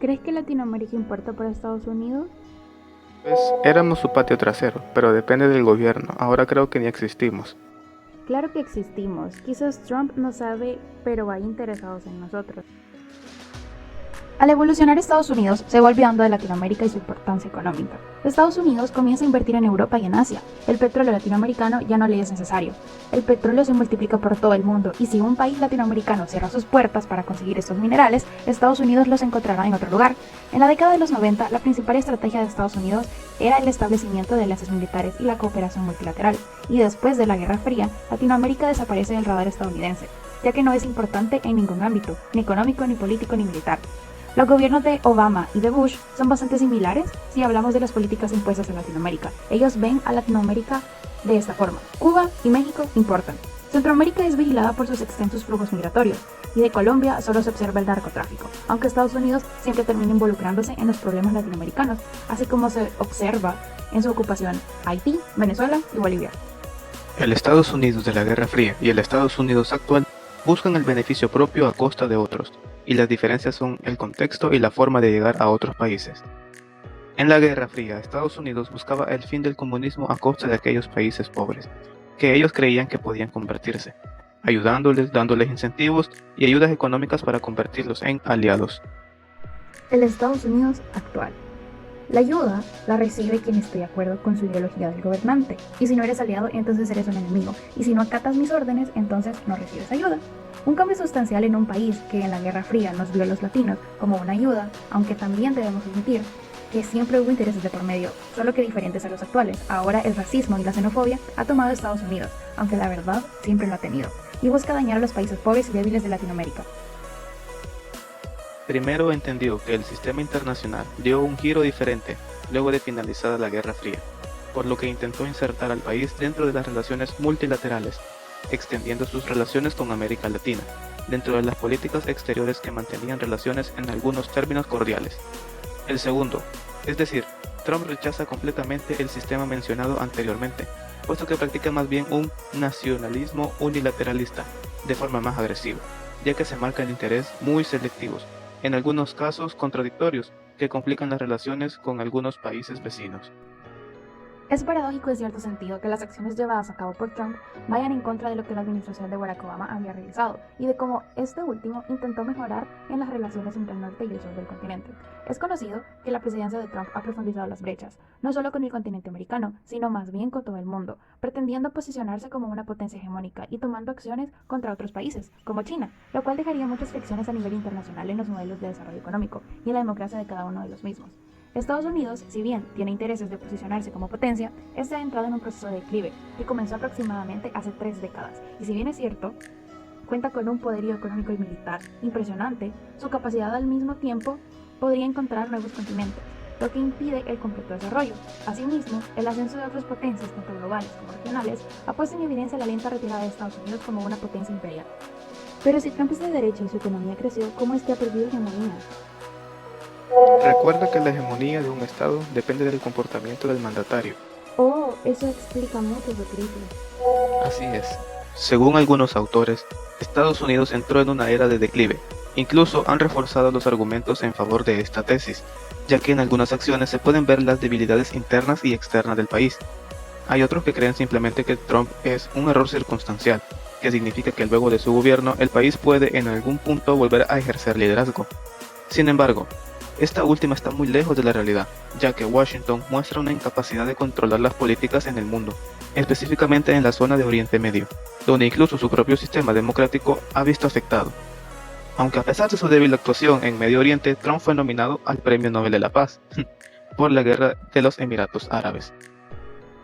¿Crees que Latinoamérica importa para Estados Unidos? Pues éramos su patio trasero, pero depende del gobierno. Ahora creo que ni existimos. Claro que existimos. Quizás Trump no sabe, pero hay interesados en nosotros. Al evolucionar Estados Unidos, se va olvidando de Latinoamérica y su importancia económica. Estados Unidos comienza a invertir en Europa y en Asia. El petróleo latinoamericano ya no le es necesario. El petróleo se multiplica por todo el mundo y si un país latinoamericano cierra sus puertas para conseguir estos minerales, Estados Unidos los encontrará en otro lugar. En la década de los 90, la principal estrategia de Estados Unidos era el establecimiento de alianzas militares y la cooperación multilateral. Y después de la Guerra Fría, Latinoamérica desaparece del radar estadounidense, ya que no es importante en ningún ámbito, ni económico, ni político, ni militar. Los gobiernos de Obama y de Bush son bastante similares si hablamos de las políticas impuestas en Latinoamérica. Ellos ven a Latinoamérica de esta forma. Cuba y México importan. Centroamérica es vigilada por sus extensos flujos migratorios y de Colombia solo se observa el narcotráfico, aunque Estados Unidos siempre termina involucrándose en los problemas latinoamericanos, así como se observa en su ocupación Haití, Venezuela y Bolivia. El Estados Unidos de la Guerra Fría y el Estados Unidos actual buscan el beneficio propio a costa de otros, y las diferencias son el contexto y la forma de llegar a otros países. En la Guerra Fría, Estados Unidos buscaba el fin del comunismo a costa de aquellos países pobres, que ellos creían que podían convertirse, ayudándoles, dándoles incentivos y ayudas económicas para convertirlos en aliados. El Estados Unidos actual. La ayuda la recibe quien esté de acuerdo con su ideología del gobernante. Y si no eres aliado, entonces eres un enemigo. Y si no acatas mis órdenes, entonces no recibes ayuda. Un cambio sustancial en un país que en la Guerra Fría nos vio a los latinos como una ayuda, aunque también debemos admitir que siempre hubo intereses de por medio, solo que diferentes a los actuales. Ahora el racismo y la xenofobia ha tomado a Estados Unidos, aunque la verdad siempre lo ha tenido, y busca dañar a los países pobres y débiles de Latinoamérica. Primero entendió que el sistema internacional dio un giro diferente luego de finalizada la Guerra Fría, por lo que intentó insertar al país dentro de las relaciones multilaterales, extendiendo sus relaciones con América Latina, dentro de las políticas exteriores que mantenían relaciones en algunos términos cordiales. El segundo, es decir, Trump rechaza completamente el sistema mencionado anteriormente, puesto que practica más bien un nacionalismo unilateralista, de forma más agresiva, ya que se marcan intereses muy selectivos, en algunos casos contradictorios, que complican las relaciones con algunos países vecinos. Es paradójico en cierto sentido que las acciones llevadas a cabo por Trump vayan en contra de lo que la administración de Barack Obama había realizado y de cómo este último intentó mejorar en las relaciones entre el norte y el sur del continente. Es conocido que la presidencia de Trump ha profundizado las brechas, no solo con el continente americano, sino más bien con todo el mundo, pretendiendo posicionarse como una potencia hegemónica y tomando acciones contra otros países, como China, lo cual dejaría muchas fricciones a nivel internacional en los modelos de desarrollo económico y en la democracia de cada uno de los mismos. Estados Unidos, si bien tiene intereses de posicionarse como potencia, este ha entrado en un proceso de declive que comenzó aproximadamente hace 3 décadas, y si bien es cierto, cuenta con un poderío económico y militar impresionante, su capacidad al mismo tiempo podría encontrar nuevos continentes, lo que impide el completo desarrollo. Asimismo, el ascenso de otras potencias, tanto globales como regionales, ha puesto en evidencia la lenta retirada de Estados Unidos como una potencia imperial. Pero si Trump es de derecha y su economía creció, ¿cómo es que ha perdido hegemonía? Recuerda que la hegemonía de un Estado depende del comportamiento del mandatario. Oh, eso explica mucho su crisis. Así es. Según algunos autores, Estados Unidos entró en una era de declive. Incluso han reforzado los argumentos en favor de esta tesis, ya que en algunas acciones se pueden ver las debilidades internas y externas del país. Hay otros que creen simplemente que Trump es un error circunstancial, que significa que luego de su gobierno el país puede en algún punto volver a ejercer liderazgo. Sin embargo, esta última está muy lejos de la realidad, ya que Washington muestra una incapacidad de controlar las políticas en el mundo, específicamente en la zona de Oriente Medio, donde incluso su propio sistema democrático ha visto afectado. Aunque a pesar de su débil actuación en Medio Oriente, Trump fue nominado al Premio Nobel de la Paz por la Guerra de los Emiratos Árabes.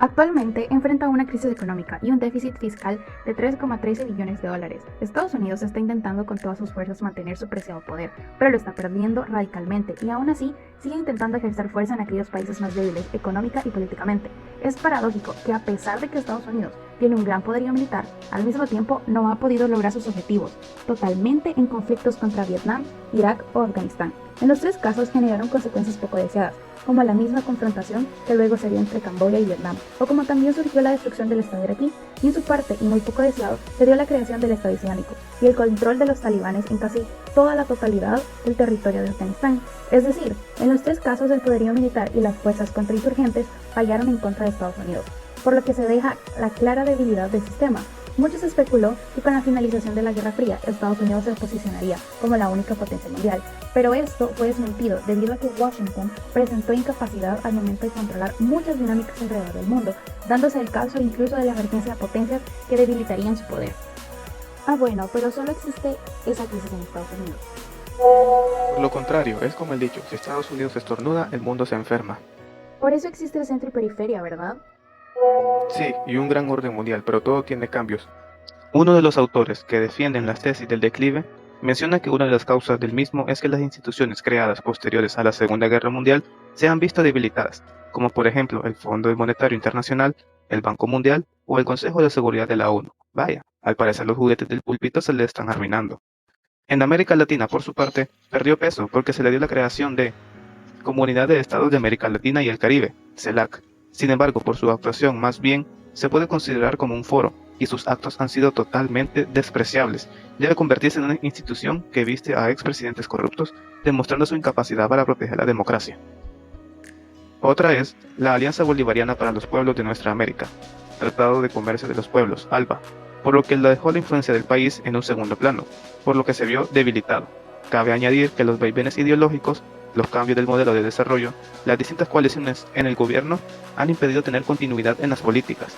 Actualmente enfrenta una crisis económica y un déficit fiscal de 3,13 billones de dólares. Estados Unidos está intentando con todas sus fuerzas mantener su preciado poder, pero lo está perdiendo radicalmente y aún así sigue intentando ejercer fuerza en aquellos países más débiles económica y políticamente. Es paradójico que a pesar de que Estados Unidos tiene un gran poderío militar, al mismo tiempo no ha podido lograr sus objetivos, totalmente en conflictos contra Vietnam, Irak o Afganistán. En los tres casos generaron consecuencias poco deseadas, como la misma confrontación que luego se dio entre Camboya y Vietnam, o como también surgió la destrucción del Estado iraquí, y en su parte, y muy poco deseado, se dio la creación del Estado Islámico y el control de los talibanes en casi toda la totalidad del territorio de Afganistán. Es decir, en los tres casos el poderío militar y las fuerzas contrainsurgentes fallaron en contra de Estados Unidos, por lo que se deja la clara debilidad del sistema. Mucho se especuló que con la finalización de la Guerra Fría, Estados Unidos se posicionaría como la única potencia mundial, pero esto fue desmentido debido a que Washington presentó incapacidad al momento de controlar muchas dinámicas alrededor del mundo, dándose el caso incluso de la emergencia de potencias que debilitarían su poder. Bueno, pero solo existe esa crisis en Estados Unidos. Por lo contrario, es como el dicho, si Estados Unidos estornuda, el mundo se enferma. Por eso existe el centro y periferia, ¿verdad? Sí, y un gran orden mundial, pero todo tiene cambios. Uno de los autores que defienden las tesis del declive menciona que una de las causas del mismo es que las instituciones creadas posteriores a la Segunda Guerra Mundial se han visto debilitadas, como por ejemplo el Fondo Monetario Internacional, el Banco Mundial o el Consejo de Seguridad de la ONU. Vaya, al parecer los juguetes del púlpito se le están arruinando. En América Latina, por su parte, perdió peso porque se le dio la creación de Comunidad de Estados de América Latina y el Caribe, CELAC. Sin embargo, por su actuación más bien se puede considerar como un foro, y sus actos han sido totalmente despreciables. Debe convertirse en una institución que viste a expresidentes corruptos, demostrando su incapacidad para proteger la democracia. Otra es la Alianza Bolivariana para los Pueblos de Nuestra América, Tratado de Comercio de los Pueblos, ALBA, por lo que dejó la influencia del país en un segundo plano, por lo que se vio debilitado. Cabe añadir que los vaivenes ideológicos, los cambios del modelo de desarrollo, las distintas coaliciones en el gobierno han impedido tener continuidad en las políticas.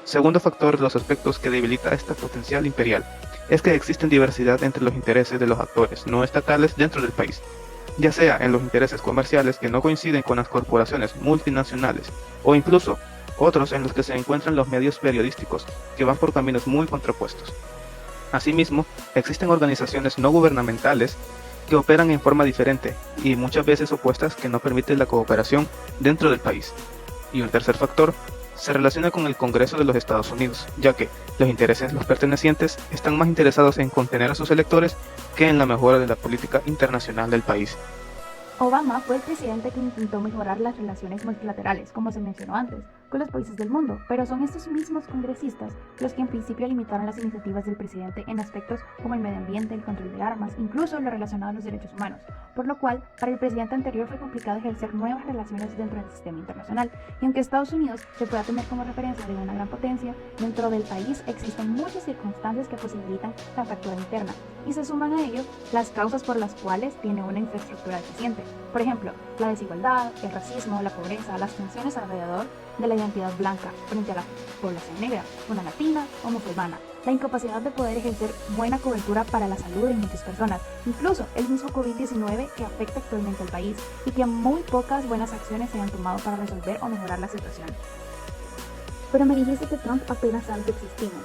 Segundo factor de los aspectos que debilita esta potencial imperial es que existen diversidad entre los intereses de los actores no estatales dentro del país, ya sea en los intereses comerciales que no coinciden con las corporaciones multinacionales o incluso otros en los que se encuentran los medios periodísticos que van por caminos muy contrapuestos. Asimismo, existen organizaciones no gubernamentales que operan en forma diferente y muchas veces opuestas que no permiten la cooperación dentro del país. Y un tercer factor se relaciona con el Congreso de los Estados Unidos, ya que los intereses de los pertenecientes están más interesados en contener a sus electores que en la mejora de la política internacional del país. Obama fue el presidente que intentó mejorar las relaciones multilaterales, como se mencionó antes, con los países del mundo, pero son estos mismos congresistas los que en principio limitaron las iniciativas del presidente en aspectos como el medio ambiente, el control de armas, incluso lo relacionado a los derechos humanos, por lo cual para el presidente anterior fue complicado ejercer nuevas relaciones dentro del sistema internacional, y aunque Estados Unidos se pueda tener como referencia de una gran potencia, dentro del país existen muchas circunstancias que posibilitan la fractura interna, y se suman a ello las causas por las cuales tiene una infraestructura deficiente. Por ejemplo, la desigualdad, el racismo, la pobreza, las tensiones alrededor de la identidad blanca frente a la población negra, una latina o musulmana, la incapacidad de poder ejercer buena cobertura para la salud de muchas personas, incluso el mismo COVID-19 que afecta actualmente al país y que muy pocas buenas acciones se han tomado para resolver o mejorar la situación. Pero me dijiste que Trump apenas sabe que existimos.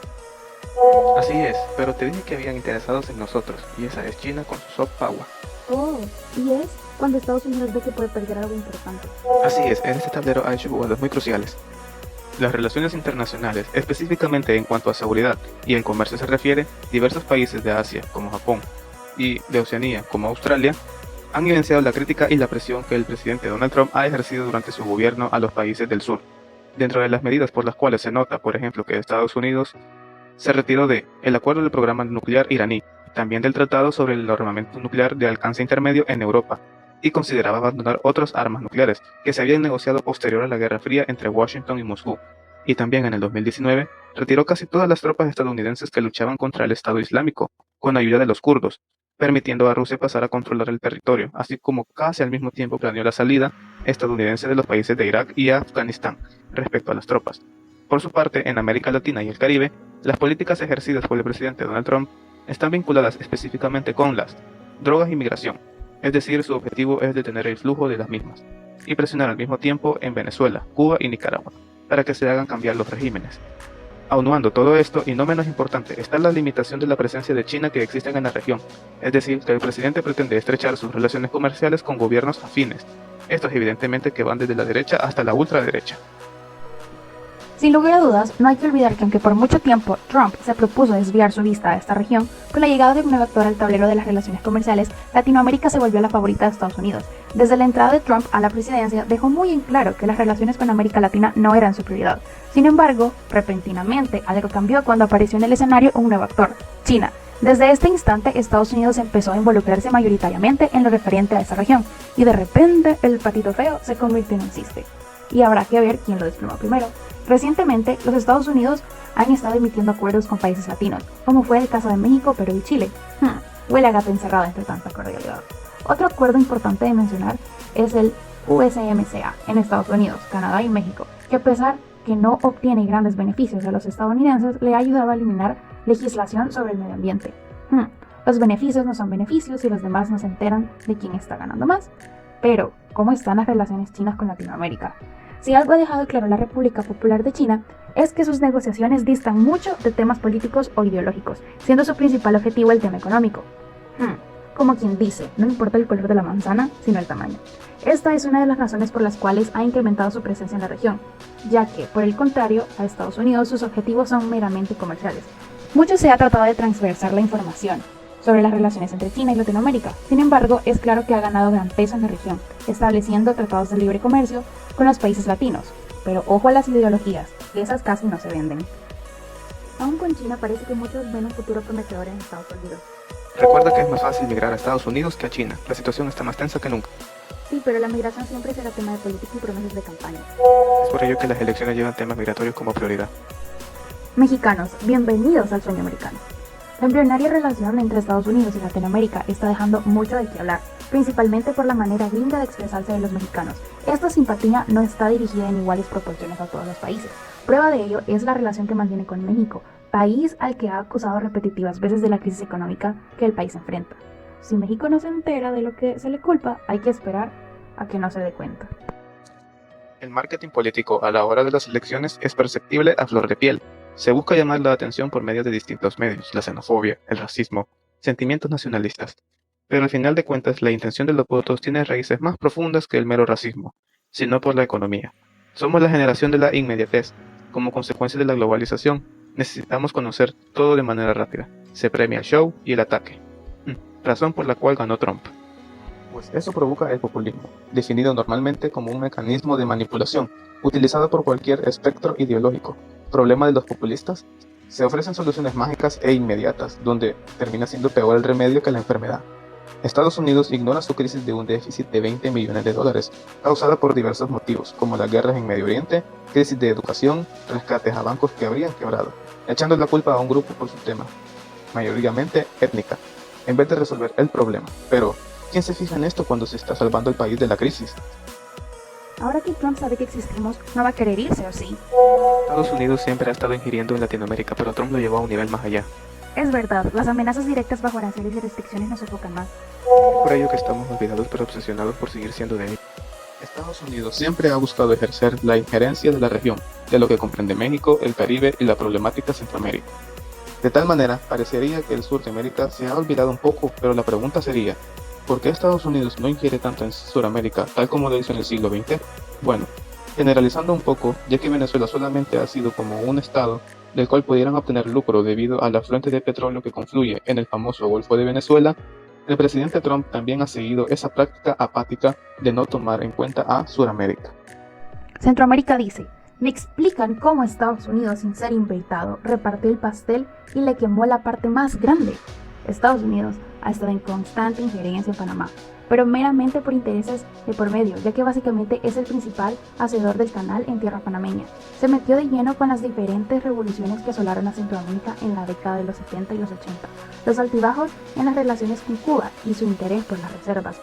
Así es, pero te dije que habían interesados en nosotros, y esa es China con su soft power. Oh, y es cuando Estados Unidos ve que puede perder algo importante. Así es, en este tablero ha hecho jugadas muy cruciales. Las relaciones internacionales, específicamente en cuanto a seguridad y en comercio se refiere, diversos países de Asia, como Japón, y de Oceanía, como Australia, han evidenciado la crítica y la presión que el presidente Donald Trump ha ejercido durante su gobierno a los países del sur. Dentro de las medidas por las cuales se nota, por ejemplo, que Estados Unidos se retiró del acuerdo del programa nuclear iraní, también del tratado sobre el armamento nuclear de alcance intermedio en Europa, y consideraba abandonar otras armas nucleares que se habían negociado posterior a la Guerra Fría entre Washington y Moscú, y también en el 2019 retiró casi todas las tropas estadounidenses que luchaban contra el Estado Islámico, con ayuda de los kurdos, permitiendo a Rusia pasar a controlar el territorio, así como casi al mismo tiempo planeó la salida estadounidense de los países de Irak y Afganistán respecto a las tropas. Por su parte, en América Latina y el Caribe, las políticas ejercidas por el presidente Donald Trump están vinculadas específicamente con las drogas y migración, es decir, su objetivo es detener el flujo de las mismas, y presionar al mismo tiempo en Venezuela, Cuba y Nicaragua, para que se hagan cambiar los regímenes. Aunando todo esto, y no menos importante, está la limitación de la presencia de China que existen en la región, es decir, que el presidente pretende estrechar sus relaciones comerciales con gobiernos afines, estos evidentemente que van desde la derecha hasta la ultraderecha. Sin lugar a dudas, no hay que olvidar que aunque por mucho tiempo Trump se propuso desviar su vista a esta región, con la llegada de un nuevo actor al tablero de las relaciones comerciales, Latinoamérica se volvió la favorita de Estados Unidos. Desde la entrada de Trump a la presidencia, dejó muy en claro que las relaciones con América Latina no eran su prioridad. Sin embargo, repentinamente, algo cambió cuando apareció en el escenario un nuevo actor, China. Desde este instante, Estados Unidos empezó a involucrarse mayoritariamente en lo referente a esa región, y de repente el patito feo se convirtió en un chiste. Y habrá que ver quién lo desplomó primero. Recientemente, los Estados Unidos han estado emitiendo acuerdos con países latinos, como fue el caso de México, Perú y Chile. Huele a gato encerrado entre tanta cordialidad. Otro acuerdo importante de mencionar es el USMCA en Estados Unidos, Canadá y México, que a pesar que no obtiene grandes beneficios a los estadounidenses, le ha ayudado a eliminar legislación sobre el medio ambiente. Los beneficios no son beneficios y los demás no se enteran de quién está ganando más. Pero, ¿cómo están las relaciones chinas con Latinoamérica? Si algo ha dejado claro la República Popular de China es que sus negociaciones distan mucho de temas políticos o ideológicos, siendo su principal objetivo el tema económico. Como quien dice, no importa el color de la manzana, sino el tamaño. Esta es una de las razones por las cuales ha incrementado su presencia en la región, ya que, por el contrario, a Estados Unidos sus objetivos son meramente comerciales. Mucho se ha tratado de transversar la información sobre las relaciones entre China y Latinoamérica. Sin embargo, es claro que ha ganado gran peso en la región, estableciendo tratados de libre comercio con los países latinos. Pero ojo a las ideologías, que esas casi no se venden. Aún con China parece que muchos ven un futuro prometedor en Estados Unidos. Recuerda que es más fácil migrar a Estados Unidos que a China. La situación está más tensa que nunca. Sí, pero la migración siempre será tema de política y promesas de campaña. Es por ello que las elecciones llevan temas migratorios como prioridad. Mexicanos, bienvenidos al sueño americano. La embrionaria relación entre Estados Unidos y Latinoamérica está dejando mucho de qué hablar, principalmente por la manera gringa de expresarse de los mexicanos. Esta simpatía no está dirigida en iguales proporciones a todos los países. Prueba de ello es la relación que mantiene con México, país al que ha acusado repetitivas veces de la crisis económica que el país enfrenta. Si México no se entera de lo que se le culpa, hay que esperar a que no se dé cuenta. El marketing político a la hora de las elecciones es perceptible a flor de piel. Se busca llamar la atención por medio de distintos medios, la xenofobia, el racismo, sentimientos nacionalistas. Pero al final de cuentas, la intención de los votos tiene raíces más profundas que el mero racismo, sino por la economía. Somos la generación de la inmediatez. Como consecuencia de la globalización, necesitamos conocer todo de manera rápida. Se premia el show y el ataque. Razón por la cual ganó Trump. Pues eso provoca el populismo, definido normalmente como un mecanismo de manipulación, utilizado por cualquier espectro ideológico. Problema de los populistas: se ofrecen soluciones mágicas e inmediatas, donde termina siendo peor el remedio que la enfermedad. Estados Unidos ignora su crisis de un déficit de $20 millones, causada por diversos motivos, como las guerras en Medio Oriente, crisis de educación, rescates a bancos que habrían quebrado, echando la culpa a un grupo por su tema, mayoritariamente étnica, en vez de resolver el problema. Pero, ¿quién se fija en esto cuando se está salvando el país de la crisis? Ahora que Trump sabe que existimos, ¿no va a querer irse o sí? Estados Unidos siempre ha estado ingiriendo en Latinoamérica, pero Trump lo llevó a un nivel más allá. Es verdad, las amenazas directas bajo aranceles y restricciones nos sofocan más. Es por ello que estamos olvidados pero obsesionados por seguir siendo débiles. Estados Unidos siempre ha buscado ejercer la injerencia de la región, de lo que comprende México, el Caribe y la problemática Centroamérica. De tal manera, parecería que el sur de América se ha olvidado un poco, pero la pregunta sería: ¿por qué Estados Unidos no ingiere tanto en Sudamérica, tal como lo hizo en el siglo XX? Bueno, generalizando un poco, ya que Venezuela solamente ha sido como un estado del cual pudieran obtener lucro debido a la fuente de petróleo que confluye en el famoso Golfo de Venezuela, el presidente Trump también ha seguido esa práctica apática de no tomar en cuenta a Sudamérica. Centroamérica dice: me explican cómo Estados Unidos, sin ser invitado, repartió el pastel y le quemó la parte más grande. Estados Unidos ha estado en constante injerencia en Panamá, pero meramente por intereses de por medio, ya que básicamente es el principal hacedor del canal en tierra panameña. Se metió de lleno con las diferentes revoluciones que asolaron a Centroamérica en la década de los 70 y los 80, los altibajos en las relaciones con Cuba y su interés por las reservas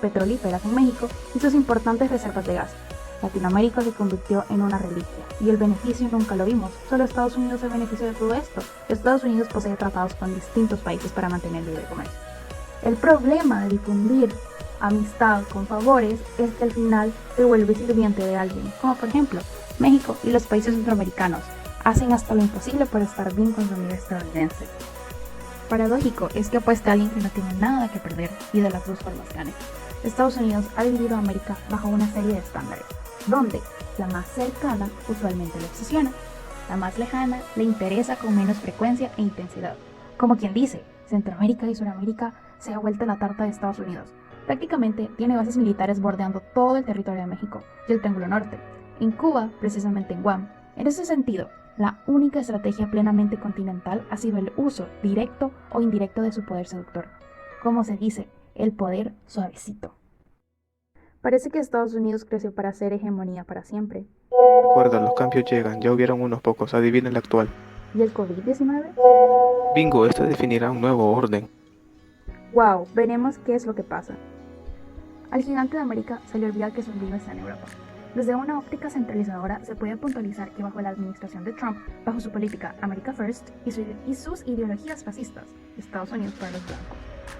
petrolíferas en México y sus importantes reservas de gas. Latinoamérica se convirtió en una reliquia, y el beneficio nunca lo vimos. Solo Estados Unidos se benefició de todo esto. Estados Unidos posee tratados con distintos países para mantener el libre comercio. El problema de difundir amistad con favores es que al final se vuelve sirviente de alguien, como por ejemplo México y los países centroamericanos hacen hasta lo imposible por estar bien con su amiga estadounidense. Paradójico es que apuesta a alguien que no tiene nada que perder y de las dos formas gane. Estados Unidos ha dividido a América bajo una serie de estándares. donde la más cercana usualmente le obsesiona, la más lejana le interesa con menos frecuencia e intensidad. Como quien dice, Centroamérica y Suramérica se ha vuelto la tarta de Estados Unidos. Prácticamente tiene bases militares bordeando todo el territorio de México y el Triángulo Norte. En Cuba, precisamente en Guam. En ese sentido, la única estrategia plenamente continental ha sido el uso directo o indirecto de su poder seductor. Como se dice, el poder suavecito. Parece que Estados Unidos creció para ser hegemonía para siempre. Recuerda, los cambios llegan, ya hubieron unos pocos, adivinen la actual. ¿Y el COVID-19? Bingo, este definirá un nuevo orden. Wow, veremos qué es lo que pasa. Al gigante de América se le olvida que su ombligo está en Europa. Desde una óptica centralizadora se puede puntualizar que bajo la administración de Trump, bajo su política America First y sus ideologías fascistas, Estados Unidos para los blancos,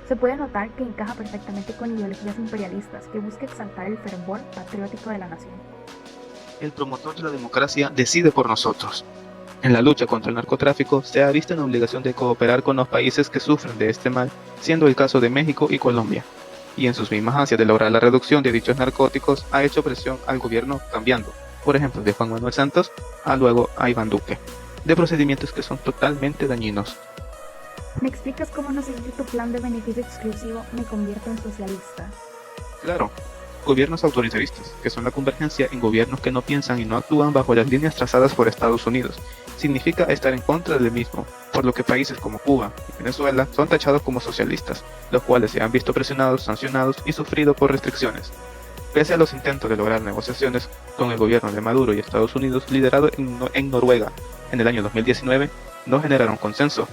se puede notar que encaja perfectamente con ideologías imperialistas que busca exaltar el fervor patriótico de la nación. El promotor de la democracia decide por nosotros. En la lucha contra el narcotráfico se ha visto en la obligación de cooperar con los países que sufren de este mal, siendo el caso de México y Colombia. Y en sus mismas ansias de lograr la reducción de dichos narcóticos ha hecho presión al gobierno cambiando, por ejemplo, de Juan Manuel Santos a luego a Iván Duque, de procedimientos que son totalmente dañinos. ¿Me explicas cómo no seguir tu plan de beneficio exclusivo me convierto en socialista? Claro, gobiernos autoritaristas, que son la convergencia en gobiernos que no piensan y no actúan bajo las líneas trazadas por Estados Unidos, significa estar en contra del mismo, por lo que países como Cuba y Venezuela son tachados como socialistas, los cuales se han visto presionados, sancionados y sufrido por restricciones. Pese a los intentos de lograr negociaciones con el gobierno de Maduro y Estados Unidos liderado en Noruega en el año 2019, no generaron consenso.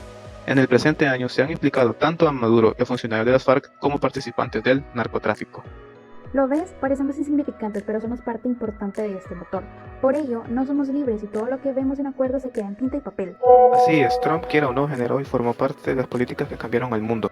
En el presente año se han implicado tanto a Maduro y a funcionarios de las FARC como participantes del narcotráfico. ¿Lo ves? Parecemos insignificantes, pero somos parte importante de este motor. Por ello, no somos libres y todo lo que vemos en acuerdo se queda en tinta y papel. Así es, Trump, quiera o no, generó y formó parte de las políticas que cambiaron el mundo.